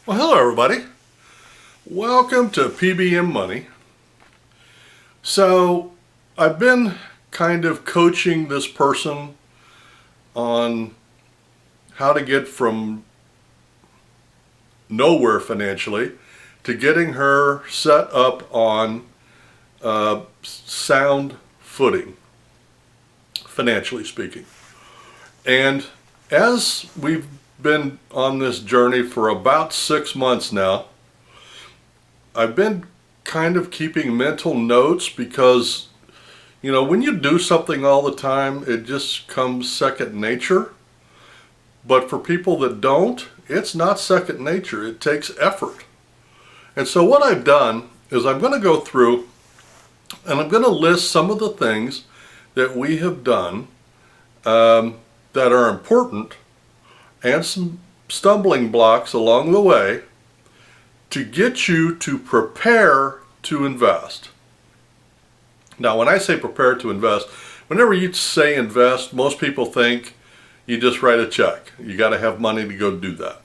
Well, hello everybody. Welcome to P.B.M. Money. So, I've been kind of coaching this person on how to get from nowhere financially to getting her set up on sound footing, financially speaking. And as we've been on this journey for about 6 months now, I've been kind of keeping mental notes because, you know, when you do something all the time, it just comes second nature. But for people that don't, it's not second nature. It takes effort. And so what I've done is I'm going to go through and I'm going to list some of the things that we have done that are important and some stumbling blocks along the way to get you to prepare to invest. Now, when I say prepare to invest, whenever you say invest, most people think you just write a check. You got to have money to go do that.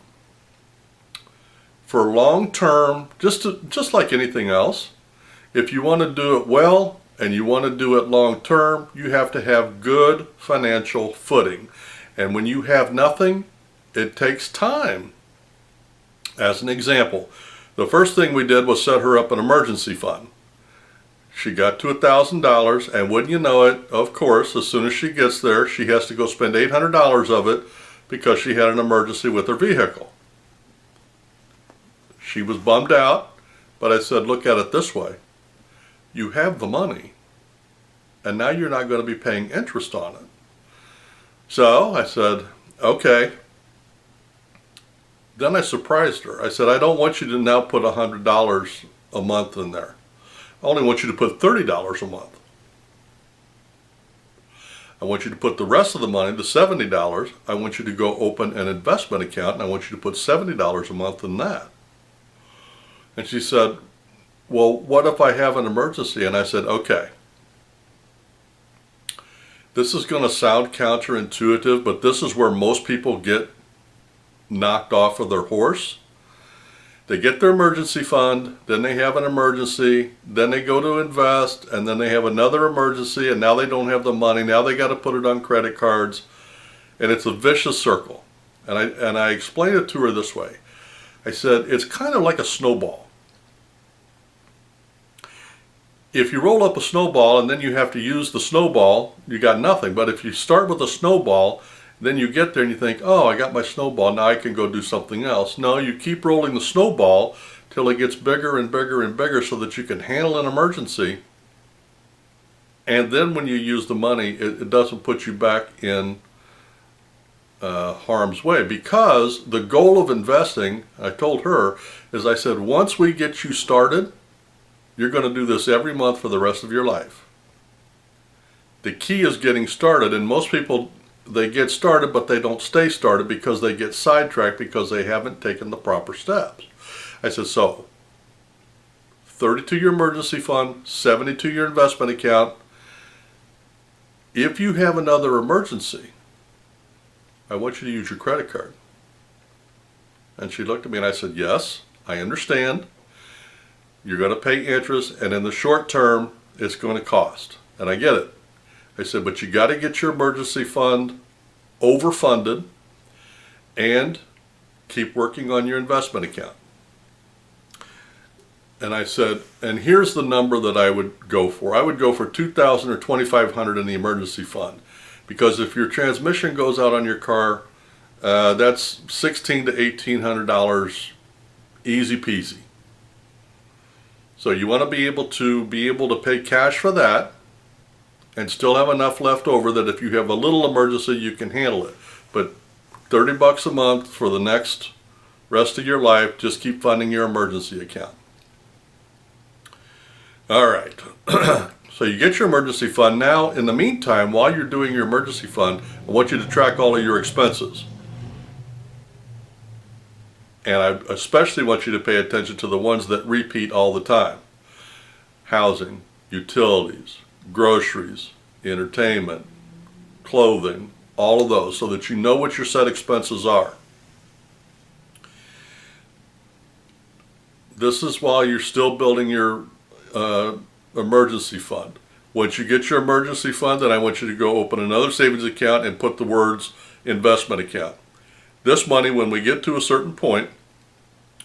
For long term, just like anything else, if you want to do it well and you want to do it long term, you have to have good financial footing. And when you have nothing, it takes time. As an example, the first thing we did was set her up an emergency fund. She got to $1,000, and wouldn't you know it, of course, as soon as she gets there, she has to go spend $800 of it because she had an emergency with her vehicle. She was bummed out, but I said, look at it this way. You have the money, and now you're not going to be paying interest on it. So I said, okay. Then I surprised her. I said, I don't want you to now put $100 a month in there. I only want you to put $30 a month. I want you to put the rest of the money, the $70, I want you to go open an investment account, and I want you to put $70 a month in that. And she said, well, what if I have an emergency? And I said, okay. This is going to sound counterintuitive, but this is where most people get knocked off of their horse. They get their emergency fund, then they have an emergency, then they go to invest, and then they have another emergency, and now they don't have the money. Now they got to put it on credit cards, and it's a vicious circle. And I explained it to her this way. I said, it's kind of like a snowball. If you roll up a snowball and then you have to use the snowball, you got nothing. But if you start with a snowball, then you get there and you think, oh, I got my snowball, now I can go do something else. No, you keep rolling the snowball till it gets bigger and bigger and bigger so that you can handle an emergency. And then when you use the money, it doesn't put you back in harm's way. Because the goal of investing, I told her, is I said, once we get you started, you're going to do this every month for the rest of your life. The key is getting started, and most people, they get started, but they don't stay started because they get sidetracked because they haven't taken the proper steps. I said, so 30 to your emergency fund, 70 to your investment account. If you have another emergency, I want you to use your credit card. And she looked at me and I said, yes, I understand. You're going to pay interest, and in the short term, it's going to cost. And I get it. I said, but you got to get your emergency fund overfunded and keep working on your investment account. And I said, and here's the number that I would go for. I would go for $2,000 or $2,500 in the emergency fund. Because if your transmission goes out on your car, that's $1,600 to $1,800 easy peasy. So you want to be able to pay cash for that and still have enough left over that if you have a little emergency, you can handle it. But $30 a month for the next rest of your life, just keep funding your emergency account. All right. So you get your emergency fund. Now, in the meantime, while you're doing your emergency fund, I want you to track all of your expenses. And I especially want you to pay attention to the ones that repeat all the time. Housing, utilities, groceries, entertainment, clothing, all of those, so that you know what your set expenses are. this is while you're still building your emergency fund. Once you get your emergency fund, then I want you to go open another savings account and put the words investment account. This money, when we get to a certain point,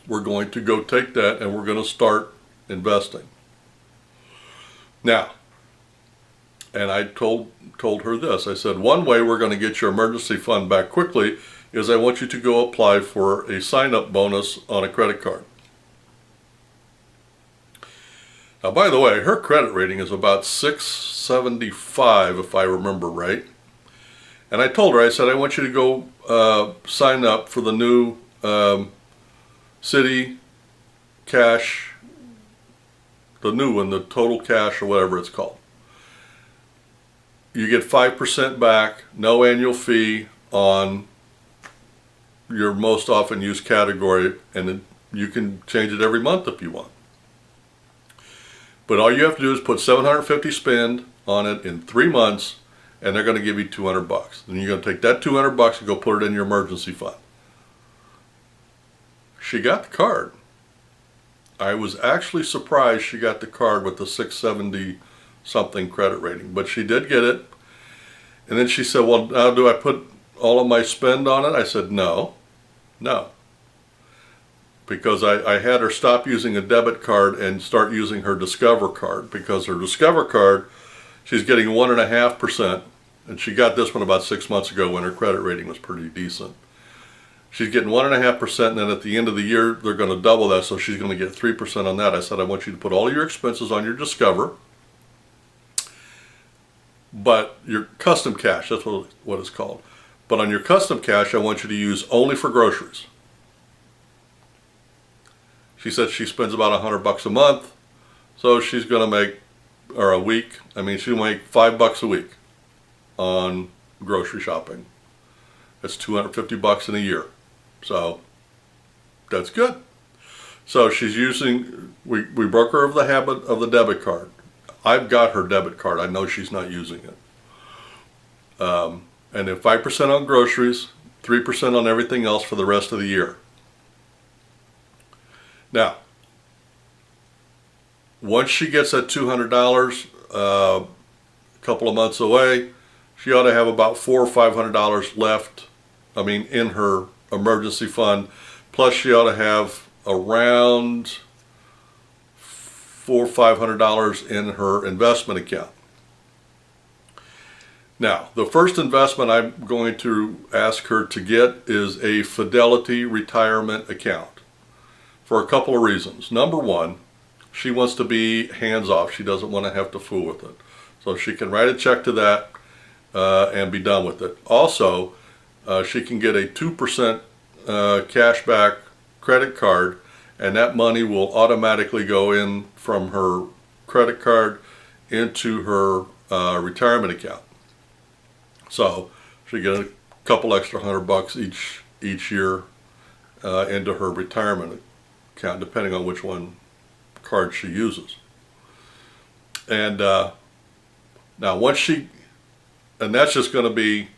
we're going to go take that and we're going to start investing. Now, and I told her this. I said, one way we're going to get your emergency fund back quickly is I want you to go apply for a sign-up bonus on a credit card. Now, by the way, her credit rating is about 675, if I remember right. And I told her, I said, I want you to go sign up for the new City Cash, the new one, the Total Cash or whatever it's called. You get 5% back, no annual fee on your most often used category, and then you can change it every month if you want. But all you have to do is put $750 spend on it in 3 months, and they're going to give you $200. Then you're going to take that $200 and go put it in your emergency fund. She got the card. I was actually surprised she got the card with the 670 something credit rating, but she did get it. And then she said, well, now do I put all of my spend on it? I said, no. Because I had her stop using a debit card and start using her Discover card, because her Discover card, she's getting 1.5%, and she got this one about 6 months ago when her credit rating was pretty decent. She's getting 1.5%, and then at the end of the year, they're going to double that, so she's going to get 3% on that. I said, I want you to put all your expenses on your Discover, but your custom cash, that's what it's called. But on your custom cash, I want you to use only for groceries. She said she spends about $100 a month, so she's going to make, or a week, she'll make $5 a week on grocery shopping. That's $250 in a year. So that's good. So she's using, we broke her of the habit of the debit card. I've got her debit card. I know she's not using it. And then 5% on groceries, 3% on everything else for the rest of the year. Now, once she gets that $200, a couple of months away, she ought to have about $400 or $500 left, in her emergency fund. Plus she ought to have around $400 or $500 in her investment account. Now, the first investment I'm going to ask her to get is a Fidelity retirement account, for a couple of reasons. Number one, she wants to be hands-off. She doesn't want to have to fool with it. So she can write a check to that and be done with it. Also, she can get a 2% cashback credit card, and that money will automatically go in from her credit card into her retirement account. So she get a couple extra $100 each year into her retirement account, depending on which card she uses. And now once and that's just going to be,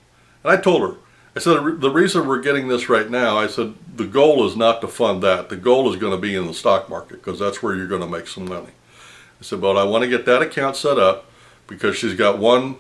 and I told her, I said, the reason we're getting this right now, I said, the goal is not to fund that. The goal is going to be in the stock market, because that's where you're going to make some money. I said, but I want to get that account set up, because she's got one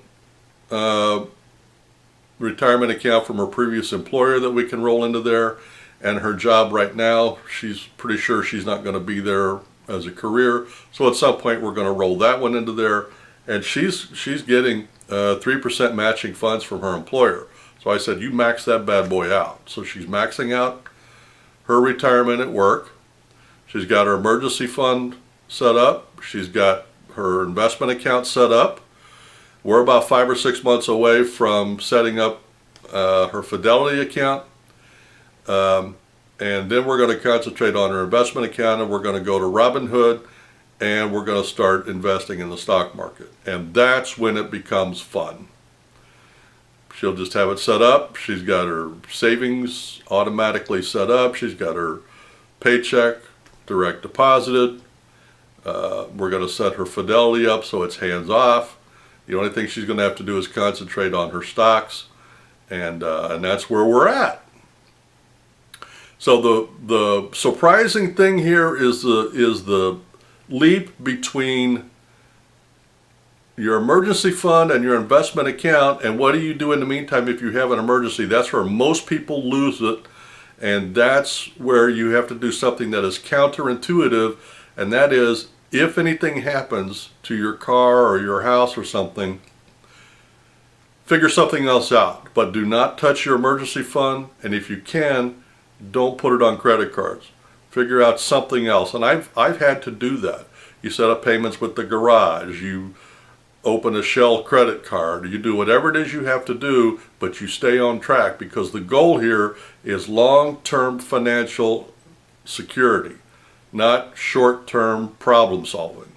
retirement account from her previous employer that we can roll into there, and her job right now, she's pretty sure she's not going to be there as a career. So at some point we're going to roll that one into there, and she's getting 3% matching funds from her employer. So I said, you max that bad boy out. So she's maxing out her retirement at work. She's got her emergency fund set up. She's got her investment account set up. We're about 5 or 6 months away from setting up her Fidelity account. And then we're going to concentrate on her investment account, and we're going to go to Robinhood, and we're going to start investing in the stock market. And that's when it becomes fun. She'll just have it set up. She's got her savings automatically set up. She's got her paycheck direct deposited. We're going to set her Fidelity up so it's hands off. The only thing she's going to have to do is concentrate on her stocks, and that's where we're at. So the surprising thing here is the leap between your emergency fund and your investment account, and what do you do in the meantime if you have an emergency? That's where most people lose it, and that's where you have to do something that is counterintuitive, and that is, if anything happens to your car or your house or something, figure something else out, but do not touch your emergency fund, and if you can, don't put it on credit cards. Figure out something else, and I've had to do that. You set up payments with the garage, you open a Shell credit card, you do whatever it is you have to do, but you stay on track, because the goal here is long-term financial security, not short-term problem solving.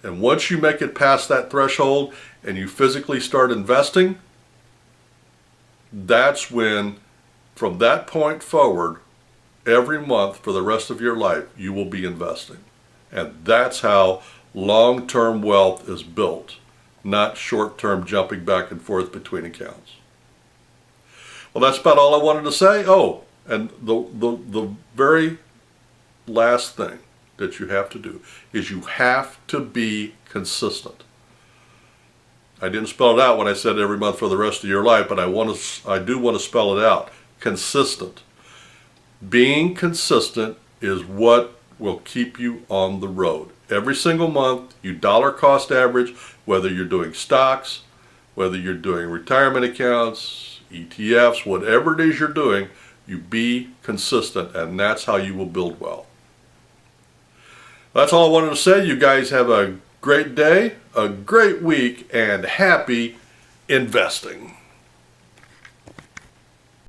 And once you make it past that threshold and you physically start investing, that's when, from that point forward, every month for the rest of your life, you will be investing. And that's how long-term wealth is built, not short-term jumping back and forth between accounts. Well, that's about all I wanted to say. Oh, and the very last thing that you have to do is you have to be consistent. I didn't spell it out when I said every month for the rest of your life, but I do want to spell it out. Consistent. Being consistent is what will keep you on the road. Every single month, you dollar cost average, whether you're doing stocks, whether you're doing retirement accounts, ETFs, whatever it is you're doing, you be consistent, and that's how you will build wealth. That's all I wanted to say. You guys have a great day, a great week, and happy investing.